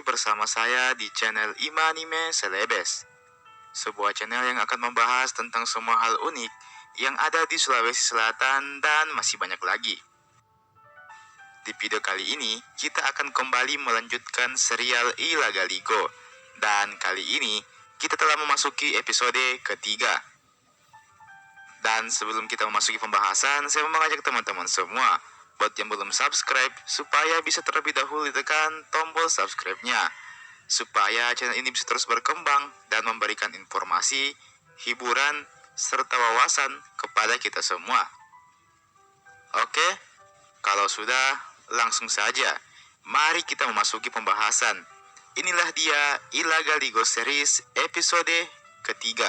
lagi bersama saya di channel Ima Anime Celebes, sebuah channel yang akan membahas tentang semua hal unik yang ada di Sulawesi Selatan dan masih banyak lagi. Di video kali ini, kita akan kembali melanjutkan serial Ilaga Ligo, dan kali ini kita telah memasuki episode ketiga. Dan sebelum kita memasuki pembahasan, saya mau mengajak teman-teman semua buat yang belum subscribe, supaya bisa terlebih dahulu ditekan tombol subscribe-nya, supaya channel ini bisa terus berkembang dan memberikan informasi, hiburan, serta wawasan kepada kita semua. Oke, kalau sudah, langsung saja. Mari kita memasuki pembahasan. Inilah dia Ilaga Ligo Series episode ketiga.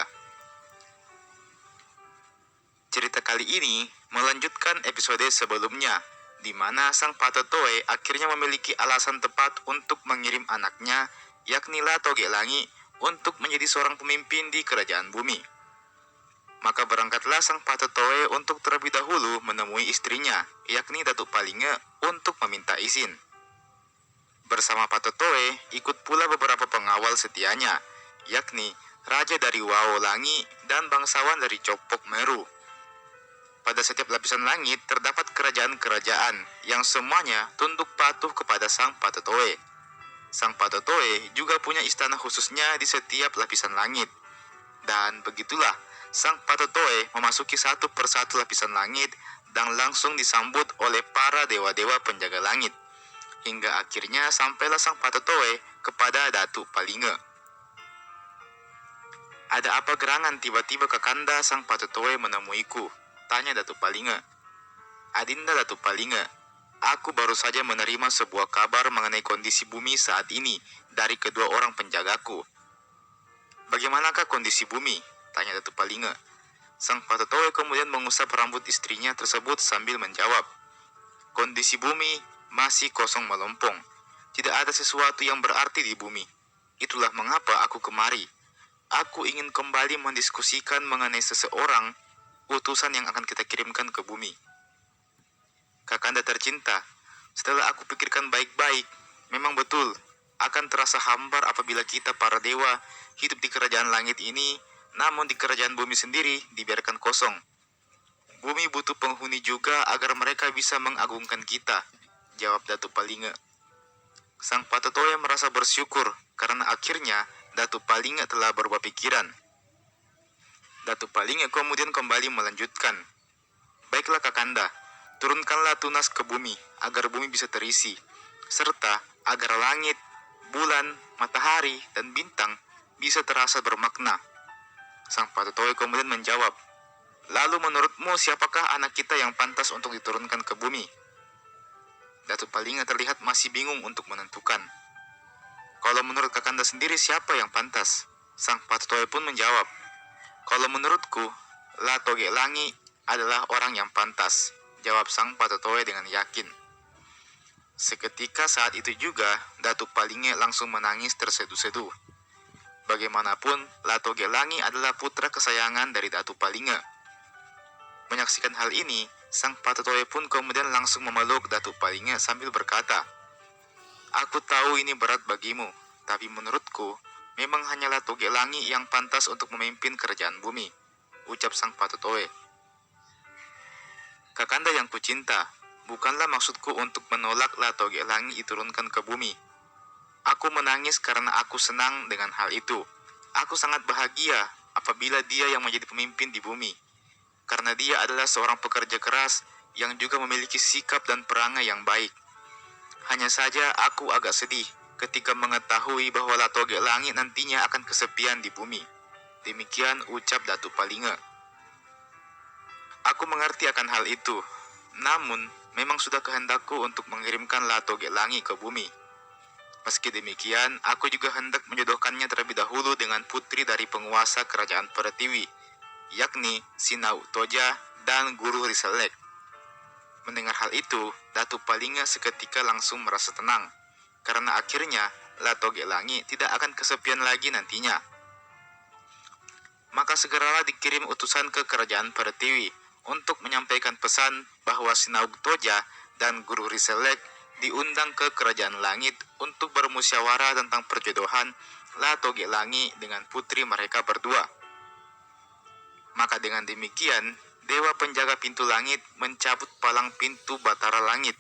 Cerita kali ini melanjutkan episode sebelumnya, di mana sang Patotoe akhirnya memiliki alasan tepat untuk mengirim anaknya, yakni Lato Gelangi, untuk menjadi seorang pemimpin di kerajaan bumi. Maka berangkatlah sang Patotoe untuk terlebih dahulu menemui istrinya, yakni Datuk Palinge, untuk meminta izin. Bersama Patotoe ikut pula beberapa pengawal setianya, yakni Raja dari Wao Langi dan bangsawan dari Copok Meru. Pada setiap lapisan langit terdapat kerajaan-kerajaan yang semuanya tunduk patuh kepada sang Patotoe. Sang Patotoe juga punya istana khususnya di setiap lapisan langit. Dan begitulah, sang Patotoe memasuki satu persatu lapisan langit dan langsung disambut oleh para dewa-dewa penjaga langit. Hingga akhirnya sampailah sang Patotoe kepada Datuk Palinge. "Ada apa gerangan tiba-tiba Kakanda sang Patotoe menemuiku?" tanya Datuk Palinge. "Adinda Datuk Palinge, aku baru saja menerima sebuah kabar mengenai kondisi bumi saat ini dari kedua orang penjagaku." "Bagaimanakah kondisi bumi?" tanya Datuk Palinge. Sang Patotoe kemudian mengusap rambut istrinya tersebut sambil menjawab, "Kondisi bumi masih kosong melompong. Tidak ada sesuatu yang berarti di bumi. Itulah mengapa aku kemari. Aku ingin kembali mendiskusikan mengenai seseorang utusan yang akan kita kirimkan ke bumi." "Kakanda tercinta, setelah aku pikirkan baik-baik, memang betul akan terasa hambar apabila kita para dewa hidup di kerajaan langit ini, namun di kerajaan bumi sendiri dibiarkan kosong. Bumi butuh penghuni juga agar mereka bisa mengagungkan kita," jawab Datuk Palinge. Sang Patotoe merasa bersyukur karena akhirnya Datuk Palinge telah berubah pikiran. Datuk Palinge kemudian kembali melanjutkan, "Baiklah Kakanda, turunkanlah tunas ke bumi agar bumi bisa terisi, serta agar langit, bulan, matahari, dan bintang bisa terasa bermakna." Sang Patotoe kemudian menjawab, "Lalu menurutmu siapakah anak kita yang pantas untuk diturunkan ke bumi?" Datuk Palinge terlihat masih bingung untuk menentukan. "Kalau menurut Kakanda sendiri siapa yang pantas?" Sang Patotoe pun menjawab, "Kalau menurutku, Lato Gelangi adalah orang yang pantas," jawab sang Patotoe dengan yakin. Seketika saat itu juga, Datuk Palinge langsung menangis terseduh-seduh. Bagaimanapun, Lato Gelangi adalah putra kesayangan dari Datuk Palinge. Menyaksikan hal ini, sang Patotoe pun kemudian langsung memeluk Datuk Palinge sambil berkata, "Aku tahu ini berat bagimu, tapi menurutku, memang hanya Lato Gelangi yang pantas untuk memimpin kerajaan bumi," ucap sang Patotoe. "Kakanda yang kucinta, bukanlah maksudku untuk menolak Lato Gelangi diturunkan ke bumi. Aku menangis karena aku senang dengan hal itu. Aku sangat bahagia apabila dia yang menjadi pemimpin di bumi, karena dia adalah seorang pekerja keras yang juga memiliki sikap dan perangai yang baik. Hanya saja aku agak sedih ketika mengetahui bahwa Lato Gelangi nantinya akan kesepian di bumi." Demikian ucap Datuk Palinge. "Aku mengerti akan hal itu, namun memang sudah kehendakku untuk mengirimkan Lato Gelangi ke bumi. Meski demikian, aku juga hendak menjodohkannya terlebih dahulu dengan putri dari penguasa kerajaan Pertiwi, yakni Sinau Toja dan Guru Riselek." Mendengar hal itu, Datuk Palinge seketika langsung merasa tenang, karena akhirnya Lato Gelangi tidak akan kesepian lagi nantinya. Maka segeralah dikirim utusan ke kerajaan Pertiwi untuk menyampaikan pesan bahwa Sinaug Toja dan Guru Riselek diundang ke kerajaan langit untuk bermusyawarah tentang perjodohan La Toge Langi dengan putri mereka berdua. Maka dengan demikian, dewa penjaga pintu langit mencabut palang pintu batara langit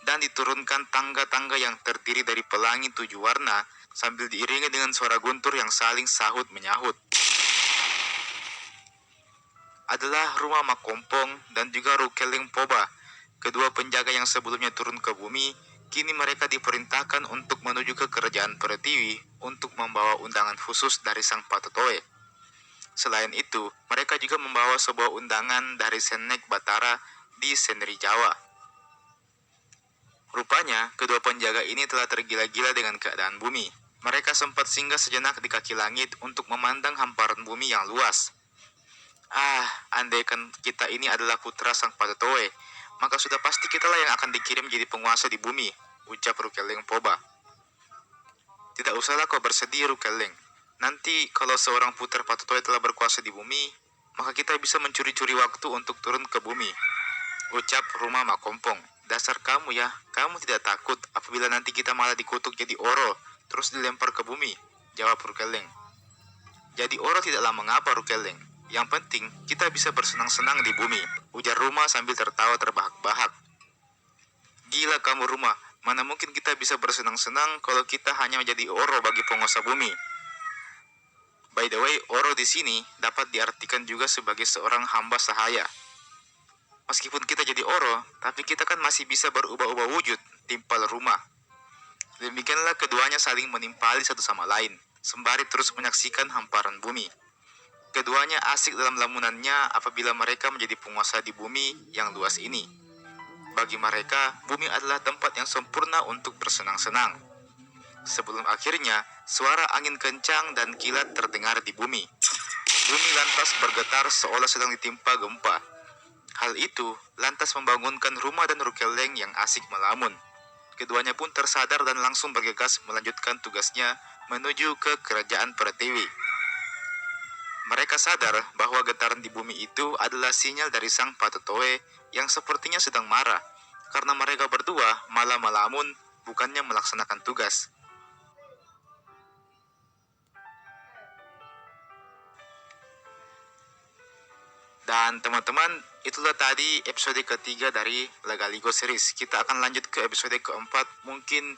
dan diturunkan tangga-tangga yang terdiri dari pelangi 7 warna sambil diiringi dengan suara guntur yang saling sahut menyahut. Adalah rumah Makompong dan juga Rukeleng Poba, kedua penjaga yang sebelumnya turun ke bumi. Kini mereka diperintahkan untuk menuju ke kerajaan Pertiwi untuk membawa undangan khusus dari Sang Patotoe. Selain itu, mereka juga membawa sebuah undangan dari Senek Batara di Senri Jawa. Rupanya, kedua penjaga ini telah tergila-gila dengan keadaan bumi. Mereka sempat singgah sejenak di kaki langit untuk memandang hamparan bumi yang luas. Andaikan kita ini adalah putra Sang Patotoe, maka sudah pasti kitalah yang akan dikirim jadi penguasa di bumi, ucap Rukeleng Poba. Tidak usahlah kau bersedih, Rukeleng. Nanti kalau seorang putra Patotoe telah berkuasa di bumi, maka kita bisa mencuri-curi waktu untuk turun ke bumi, ucap rumah Makompong. Dasar kamu ya, kamu tidak takut apabila nanti kita malah dikutuk jadi oro, terus dilempar ke bumi, jawab Rukeleng. Jadi oro tidaklah mengapa, Rukeleng. Yang penting, kita bisa bersenang-senang di bumi, ujar rumah sambil tertawa terbahak-bahak. Gila kamu rumah, mana mungkin kita bisa bersenang-senang kalau kita hanya menjadi oro bagi penguasa bumi. By the way, oro di sini dapat diartikan juga sebagai seorang hamba sahaya. Meskipun kita jadi oro, tapi kita kan masih bisa berubah-ubah wujud, timpal rumah. Demikianlah keduanya saling menimpali satu sama lain, sembari terus menyaksikan hamparan bumi. Keduanya asik dalam lamunannya apabila mereka menjadi penguasa di bumi yang luas ini. Bagi mereka, bumi adalah tempat yang sempurna untuk bersenang-senang. Sebelum akhirnya, suara angin kencang dan kilat terdengar di bumi. Bumi lantas bergetar seolah sedang ditimpa gempa. Hal itu lantas membangunkan rumah dan Rukeleng yang asik melamun. Keduanya pun tersadar dan langsung bergegas melanjutkan tugasnya menuju ke kerajaan Pertiwi. Mereka sadar bahwa getaran di bumi itu adalah sinyal dari Sang Patotoe yang sepertinya sedang marah, karena mereka berdua malah melamun bukannya melaksanakan tugas. Dan teman-teman, itulah tadi episode ketiga dari Legaligo series. Kita akan lanjut ke episode keempat mungkin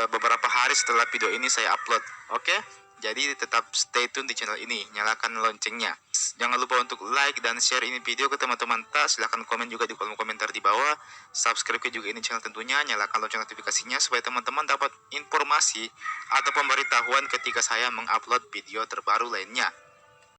beberapa hari setelah video ini saya upload. Oke? Jadi tetap stay tune di channel ini, nyalakan loncengnya. Jangan lupa untuk like dan share ini video ke teman-teman. Silahkan komen juga di kolom komentar di bawah. Subscribe juga ini channel tentunya, nyalakan lonceng notifikasinya supaya teman-teman dapat informasi atau pemberitahuan ketika saya mengupload video terbaru lainnya.